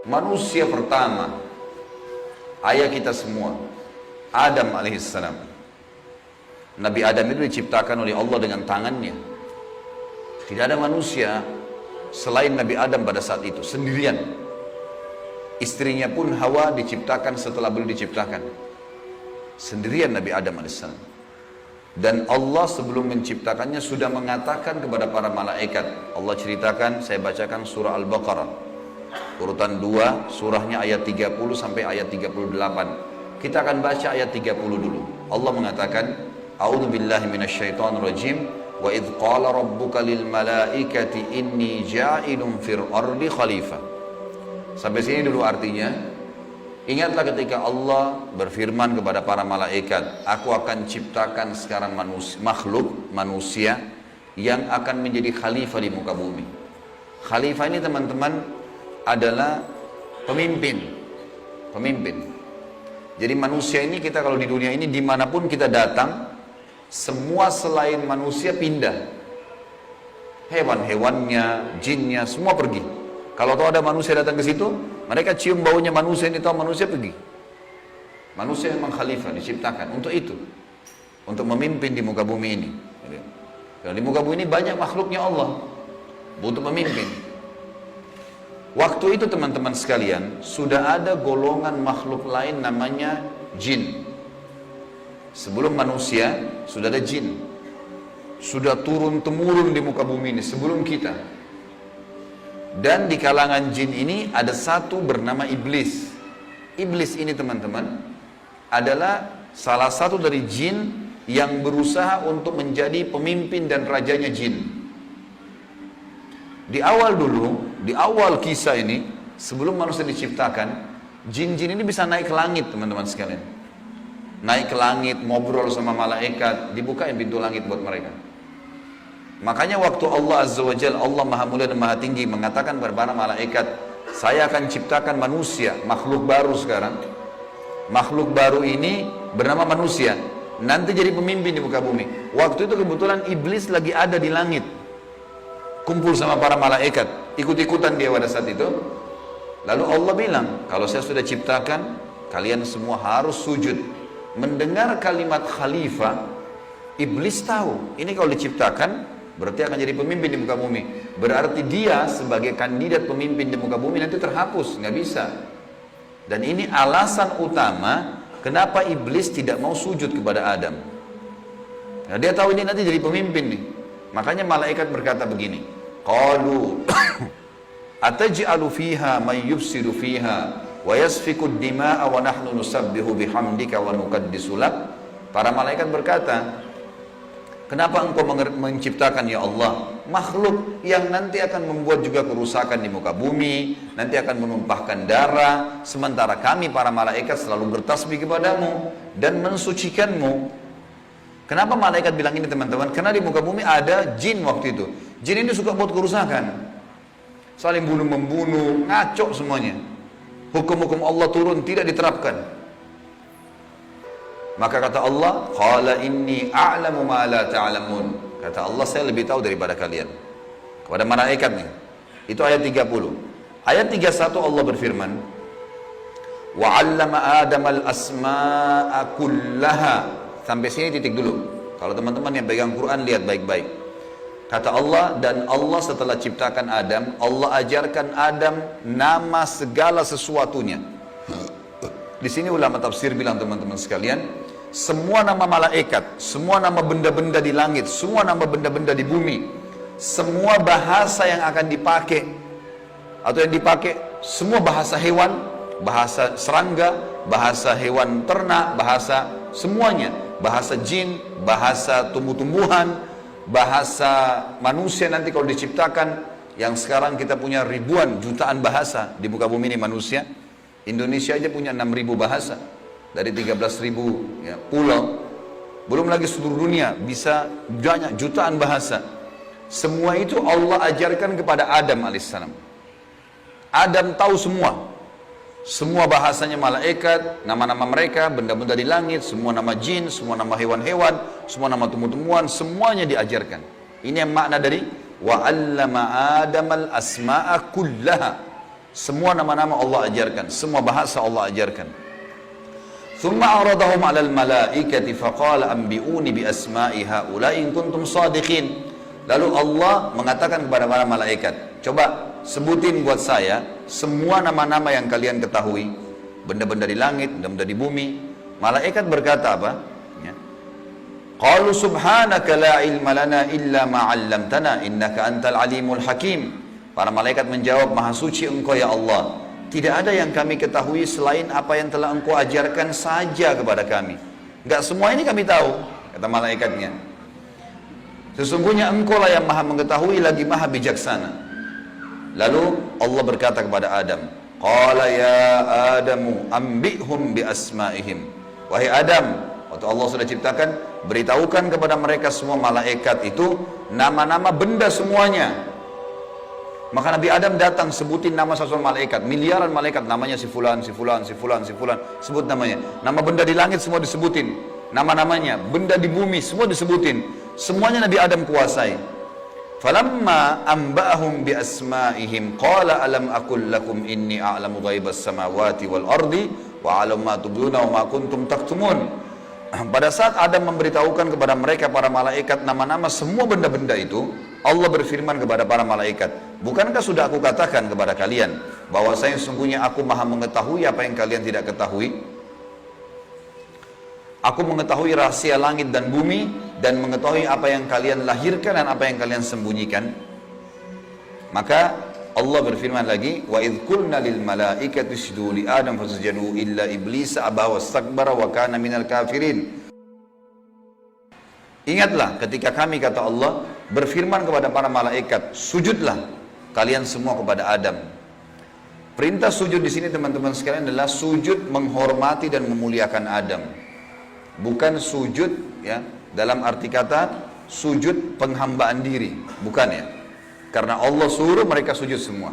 manusia pertama, ayah kita semua, Adam alaihissalam. Nabi Adam itu diciptakan oleh Allah dengan tangannya. Tidak ada manusia selain Nabi Adam pada saat itu, sendirian. Istrinya pun Hawa diciptakan setelah beliau diciptakan. Sendirian Nabi Adam alaihissalam. Dan Allah sebelum menciptakannya sudah mengatakan kepada para malaikat. Allah ceritakan, saya bacakan surah Al-Baqarah. Urutan 2, surahnya ayat 30 sampai ayat 38. Kita akan baca ayat 30 dulu. Allah mengatakan, A'udzu billahi minasyaitonir rajim. Wa idz qala rabbuka lil malaikati inni ja'ilun fil ardi khalifah. Sampai sini dulu artinya. Ingatlah ketika Allah berfirman kepada para malaikat, aku akan ciptakan sekarang makhluk manusia yang akan menjadi khalifah di muka bumi. Khalifah ini teman-teman adalah pemimpin. Jadi manusia ini, kita kalau di dunia ini dimanapun kita datang, semua selain manusia pindah. Hewan-hewannya, jinnya, semua pergi. Kalau tahu ada manusia datang ke situ, mereka cium baunya manusia, ini tahu manusia pergi. Manusia memang khalifah, diciptakan untuk itu, untuk memimpin di muka bumi ini. Karena di muka bumi ini banyak makhluknya Allah, butuh memimpin. Waktu itu teman-teman sekalian, sudah ada golongan makhluk lain namanya jin. Sebelum manusia, sudah ada jin. Sudah turun-temurun di muka bumi ini, sebelum kita. Dan di kalangan jin ini ada satu bernama iblis. Iblis ini teman-teman adalah salah satu dari jin yang berusaha untuk menjadi pemimpin dan rajanya jin. Di awal dulu, di awal kisah ini, sebelum manusia diciptakan, jin-jin ini bisa naik ke langit teman-teman sekalian. Naik ke langit, ngobrol sama malaikat, dibukain pintu langit buat mereka. Makanya waktu Allah Azza wa Jalla, Allah Maha Mulia dan Maha Tinggi, mengatakan kepada para malaikat, saya akan ciptakan manusia, makhluk baru sekarang. Makhluk baru ini bernama manusia, nanti jadi pemimpin di muka bumi. Waktu itu kebetulan iblis lagi ada di langit, kumpul sama para malaikat, ikut-ikutan dia pada saat itu. Lalu Allah bilang, kalau saya sudah ciptakan, kalian semua harus sujud. Mendengar kalimat khalifah, iblis tahu, ini kalau diciptakan, berarti akan jadi pemimpin di muka bumi. Berarti dia sebagai kandidat pemimpin di muka bumi nanti terhapus, nggak bisa. Dan ini alasan utama kenapa iblis tidak mau sujud kepada Adam. Nah, dia tahu ini nanti jadi pemimpin nih. Makanya malaikat berkata begini, qalu ataj'alu fiha may yufsidu fiha wa yasfiku ad-dima'a wa nahnu nusabbihu bihamdika wa nuqaddisu lak. Para malaikat berkata, kenapa engkau menciptakan ya Allah makhluk yang nanti akan membuat juga kerusakan di muka bumi, nanti akan menumpahkan darah, sementara kami para malaikat selalu bertasbih kepadamu dan mensucikanmu. Kenapa malaikat bilang ini teman-teman? Karena di muka bumi ada jin waktu itu. Jin ini suka buat kerusakan, saling bunuh-membunuh, ngaco semuanya. Hukum-hukum Allah turun tidak diterapkan. Maka kata Allah, qala inni a'lamu ma la ta'lamun. Kata Allah, saya lebih tahu daripada kalian. Kepada malaikat nih. Itu ayat 30. Ayat 31 Allah berfirman, wa 'allama Adam al-asma'a kullaha. Sampai sini titik dulu. Kalau teman-teman yang pegang Quran lihat baik-baik. Kata Allah, dan Allah setelah ciptakan Adam, Allah ajarkan Adam nama segala sesuatunya. Di sini ulama tafsir bilang teman-teman sekalian, semua nama malaikat, semua nama benda-benda di langit, semua nama benda-benda di bumi, semua bahasa yang akan dipakai atau yang dipakai, semua bahasa hewan, bahasa serangga, bahasa hewan ternak, bahasa semuanya, bahasa jin, bahasa tumbuh-tumbuhan, bahasa manusia nanti kalau diciptakan, yang sekarang kita punya ribuan, jutaan bahasa di muka bumi ini manusia. Indonesia aja punya 6.000 bahasa dari 13.000 ya, pulau. Belum lagi seluruh dunia bisa banyak jutaan bahasa. Semua itu Allah ajarkan kepada Adam alaihissalam. Adam tahu semua. Semua bahasanya malaikat, nama-nama mereka, benda-benda di langit, semua nama jin, semua nama hewan-hewan, semua nama tumbuh-tumbuhan, semuanya diajarkan. Ini yang makna dari wa 'allama Adamal asma'a kullaha. Semua nama-nama Allah ajarkan, semua bahasa Allah ajarkan. Thumma aradahum 'alal malaikati faqala anbi'uni bi asma'i haula'i in kuntum shadiqin. Lalu Allah mengatakan kepada para malaikat, coba sebutin buat saya semua nama-nama yang kalian ketahui, benda-benda di langit, benda-benda di bumi. Malaikat berkata apa? Ya. Qalu subhanaka la ilma lana illa ma 'allamtana innaka antal alimul hakim. Para malaikat menjawab, maha suci engkau ya Allah, tidak ada yang kami ketahui selain apa yang telah engkau ajarkan saja kepada kami. Enggak semua ini kami tahu, kata malaikatnya. Sesungguhnya engkau lah yang maha mengetahui lagi maha bijaksana. Lalu Allah berkata kepada Adam, qala ya Adamu ambihum bi asma'ihim. Wahai Adam, waktu Allah sudah ciptakan, beritahukan kepada mereka semua malaikat itu nama-nama benda semuanya. Maka Nabi Adam datang sebutin nama satu malaikat, miliaran malaikat, namanya si fulan, si fulan, si fulan, si fulan, sebut namanya. Nama benda di langit semua disebutin, nama-namanya, benda di bumi semua disebutin. Semuanya Nabi Adam kuasai. Falamma amba'ahum bi asma'ihim qala alam aqul lakum inni a'lamu ghaibas samawati wal ardi wa a'lamu ma tubduna wa ma kuntum taktumun. Pada saat Adam memberitahukan kepada mereka para malaikat nama-nama semua benda-benda itu, Allah berfirman kepada para malaikat, bukankah sudah aku katakan kepada kalian bahwasanya sesungguhnya aku maha mengetahui apa yang kalian tidak ketahui? Aku mengetahui rahasia langit dan bumi dan mengetahui apa yang kalian lahirkan dan apa yang kalian sembunyikan. Maka Allah berfirman lagi, wa idh qulna lil malaikati isjudu li adam fasajadu illa iblisa aba wastakbara wa kana minal kafirin. Ingatlah ketika kami, kata Allah, berfirman kepada para malaikat, sujudlah kalian semua kepada Adam. Perintah sujud di sini teman-teman sekalian adalah sujud menghormati dan memuliakan Adam. Bukan sujud ya dalam arti kata sujud penghambaan diri, bukan ya. Karena Allah suruh mereka sujud semua.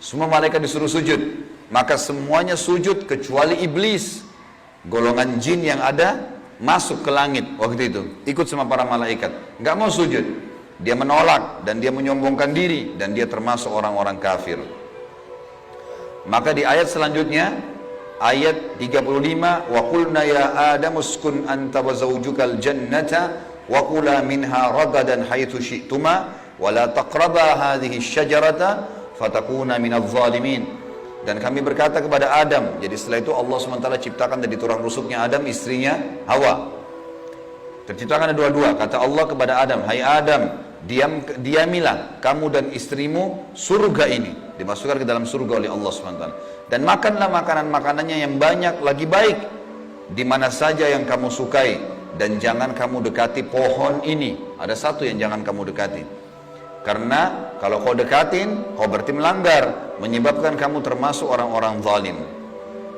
Semua malaikat disuruh sujud, maka semuanya sujud kecuali iblis. Golongan jin yang ada masuk ke langit waktu itu, ikut sama para malaikat, nggak mau sujud. Dia menolak dan dia menyombongkan diri dan dia termasuk orang-orang kafir. Maka di ayat selanjutnya, ayat 35, wa qulna ya Adam uskun anta wa zawjukal jannata wa kula minha ragadan haitsu syi'tuma wa la taqraba hadhihi syajarata fatakuna minadh dhalimin. Dan kami berkata kepada Adam, jadi setelah itu Allah SWT ciptakan dari tulang rusuknya Adam, istrinya Hawa. Terciptakan ada dua-dua. Kata Allah kepada Adam, hai Adam, diamilah kamu dan istrimu surga ini. Dimasukkan ke dalam surga oleh Allah SWT. Dan makanlah makanan-makanannya yang banyak lagi baik, di mana saja yang kamu sukai. Dan jangan kamu dekati pohon ini. Ada satu yang jangan kamu dekati. Karena kalau kau dekatin, kau berarti melanggar, menyebabkan kamu termasuk orang-orang zalim.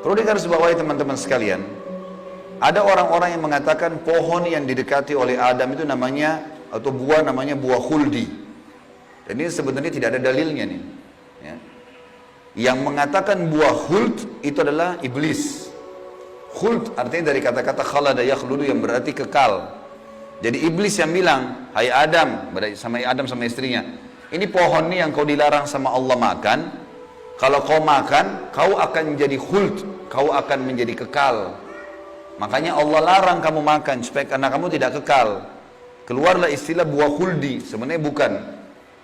Perlu digarisbawahi teman-teman sekalian, ada orang-orang yang mengatakan pohon yang didekati oleh Adam itu namanya, atau buah namanya buah khuldi. Dan ini sebenarnya tidak ada dalilnya nih. Ya. Yang mengatakan buah khuld itu adalah iblis. Khuld artinya dari kata-kata khalada yakhludu yang berarti kekal. Jadi iblis yang bilang, hai Adam, sama Adam sama istrinya, ini pohon nih yang kau dilarang sama Allah makan, kalau kau makan, kau akan menjadi khuld, kau akan menjadi kekal. Makanya Allah larang kamu makan, supaya karena kamu tidak kekal. Keluarlah istilah buah khuldi, sebenarnya bukan.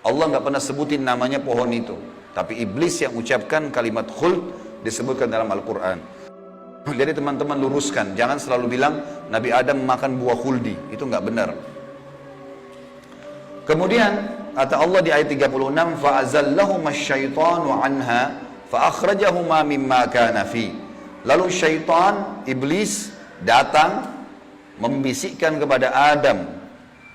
Allah nggak pernah sebutin namanya pohon itu. Tapi iblis yang ucapkan kalimat khuld disebutkan dalam Al-Quran. Jadi teman-teman luruskan, jangan selalu bilang Nabi Adam makan buah khuldi, itu nggak benar. Kemudian kata Allah di ayat 36, fa'azallahuma syaitanu anha fa'akhrajahuma mimma kana fi. Lalu syaitan, iblis datang membisikkan kepada Adam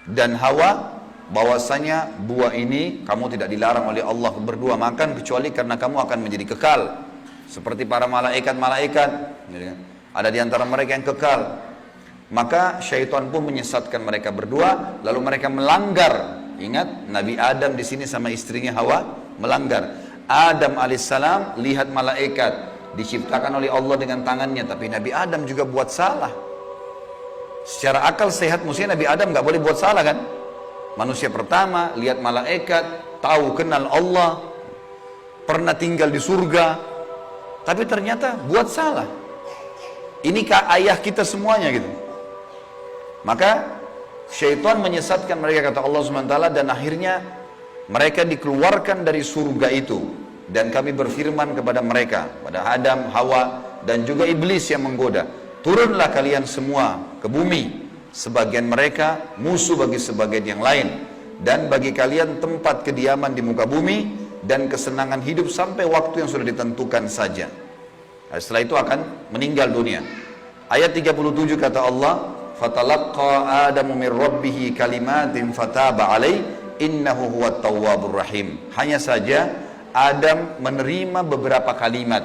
dan Hawa bahwasanya buah ini kamu tidak dilarang oleh Allah berdua makan kecuali karena kamu akan menjadi kekal. Seperti para malaikat-malaikat, ada di antara mereka yang kekal. Maka syaitan pun menyesatkan mereka berdua, lalu mereka melanggar. Ingat, Nabi Adam di sini sama istrinya Hawa melanggar. Adam alaihissalam lihat malaikat diciptakan oleh Allah dengan tangannya, tapi Nabi Adam juga buat salah. Secara akal sehat mestinya Nabi Adam nggak boleh buat salah kan? Manusia pertama lihat malaikat, tahu kenal Allah. pernah tinggal di surga, tapi ternyata buat salah. Ini ayah kita semuanya gitu. Maka syaitan menyesatkan mereka, kata Allah SWT, dan akhirnya mereka dikeluarkan dari surga itu. Dan kami berfirman kepada mereka, pada Adam, Hawa, dan juga iblis yang menggoda, turunlah kalian semua ke bumi. Sebagian mereka musuh bagi sebagian yang lain, dan bagi kalian tempat kediaman di muka bumi dan kesenangan hidup sampai waktu yang sudah ditentukan saja. Setelah itu akan meninggal dunia. Ayat 37 kata Allah, fatalaqqa Adamu min rabbih kalimatin fataba alaih innahu huwat tawwabur rahim. Hanya saja Adam menerima beberapa kalimat.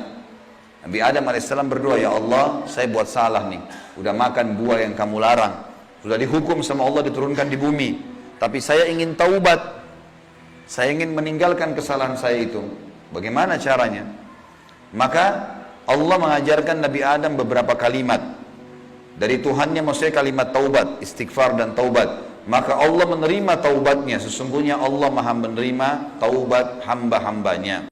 Nabi Adam alaihissalam berdoa, ya Allah, saya buat salah nih, udah makan buah yang kamu larang, sudah dihukum sama Allah diturunkan di bumi, tapi saya ingin taubat, saya ingin meninggalkan kesalahan saya itu. Bagaimana caranya? Maka Allah mengajarkan Nabi Adam beberapa kalimat dari Tuhannya, maksudnya kalimat taubat, istighfar dan taubat. Maka Allah menerima taubatnya. Sesungguhnya Allah maha menerima taubat hamba-hambanya.